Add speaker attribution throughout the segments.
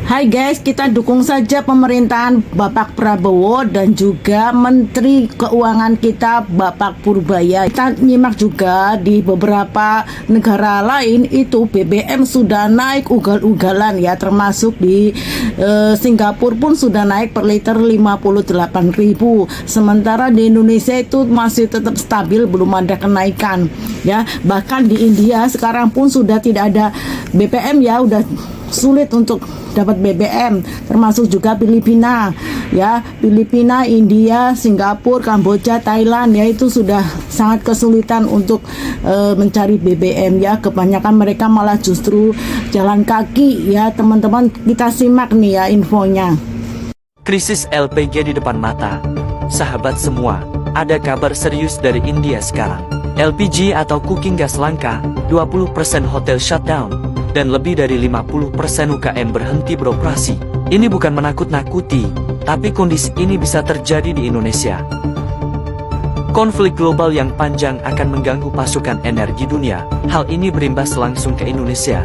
Speaker 1: Hai guys, kita dukung saja pemerintahan Bapak Prabowo dan juga Menteri Keuangan kita Bapak Purbaya. Kita nyimak juga di beberapa negara lain itu BBM sudah naik ugal-ugalan ya, termasuk di Singapura pun sudah naik per liter 58.000. Sementara di Indonesia itu masih tetap stabil, belum ada kenaikan ya. Bahkan di India sekarang pun sudah tidak ada BBM ya, udah sulit untuk dapat BBM, termasuk juga Filipina ya, Filipina, India, Singapura, Kamboja, Thailand ya, itu sudah sangat kesulitan untuk mencari BBM ya. Kebanyakan mereka malah justru jalan kaki ya. Teman-teman, kita simak nih ya infonya.
Speaker 2: Krisis LPG di depan mata. Sahabat semua, ada kabar serius dari India sekarang. LPG atau cooking gas langka, 20% hotel shutdown, dan lebih dari 50% UKM berhenti beroperasi. Ini bukan menakut-nakuti, tapi kondisi ini bisa terjadi di Indonesia. Konflik global yang panjang akan mengganggu pasokan energi dunia. Hal ini berimbas langsung ke Indonesia.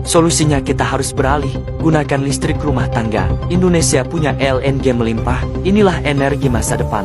Speaker 2: Solusinya kita harus beralih, gunakan listrik rumah tangga. Indonesia punya LNG melimpah, inilah energi masa depan.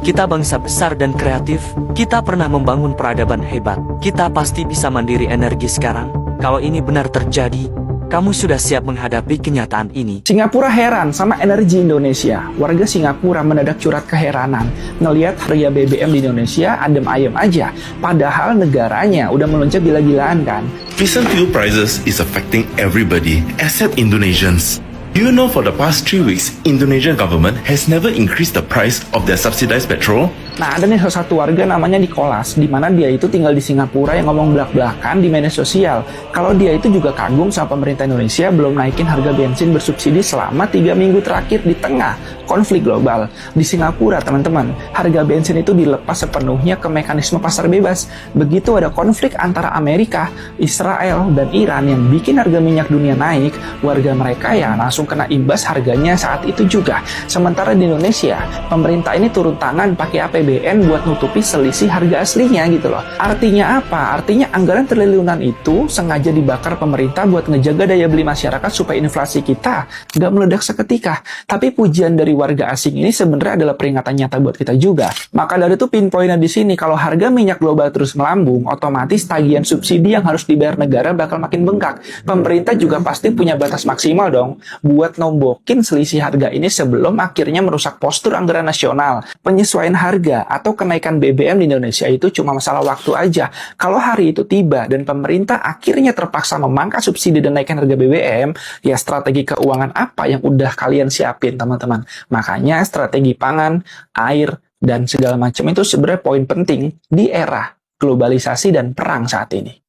Speaker 2: Kita bangsa besar dan kreatif, kita pernah membangun peradaban hebat. Kita pasti bisa mandiri energi sekarang. Kalau ini benar terjadi, kamu sudah siap menghadapi kenyataan ini.
Speaker 3: Singapura heran sama energi Indonesia. Warga Singapura mendadak curhat keheranan ngelihat harga BBM di Indonesia adem ayem aja. Padahal negaranya udah melonjak gila-gilaan kan.
Speaker 4: Recent fuel prices is affecting everybody except Indonesians. Do you know for the past 3 weeks, Indonesian government has never increased the price of their subsidized petrol?
Speaker 3: Nah, ada nih salah satu warga namanya Nicholas, di mana dia itu tinggal di Singapura yang ngomong belak-belakan di media sosial. Kalau dia itu juga kagum sama pemerintah Indonesia belum naikin harga bensin bersubsidi selama 3 minggu terakhir di tengah konflik global. Di Singapura, teman-teman, harga bensin itu dilepas sepenuhnya ke mekanisme pasar bebas. Begitu ada konflik antara Amerika, Israel, dan Iran yang bikin harga minyak dunia naik, warga mereka ya langsung kena imbas harganya saat itu juga. Sementara di Indonesia, pemerintah ini turun tangan pakai APBN buat nutupi selisih harga aslinya gitu loh. Artinya apa? Artinya anggaran triliunan itu sengaja dibakar pemerintah buat ngejaga daya beli masyarakat supaya inflasi kita nggak meledak seketika. Tapi pujian dari warga asing ini sebenarnya adalah peringatan nyata buat kita juga. Maka dari itu pinpointnya di sini, kalau harga minyak global terus melambung, otomatis tagihan subsidi yang harus dibayar negara bakal makin bengkak. Pemerintah juga pasti punya batas maksimal dong buat nombokin selisih harga ini sebelum akhirnya merusak postur anggaran nasional. Penyesuaian harga atau kenaikan BBM di Indonesia itu cuma masalah waktu aja. Kalau hari itu tiba dan pemerintah akhirnya terpaksa memangkas subsidi dan naikkan harga BBM, ya strategi keuangan apa yang udah kalian siapin, teman-teman? Makanya strategi pangan, air, dan segala macam itu sebenarnya poin penting di era globalisasi dan perang saat ini.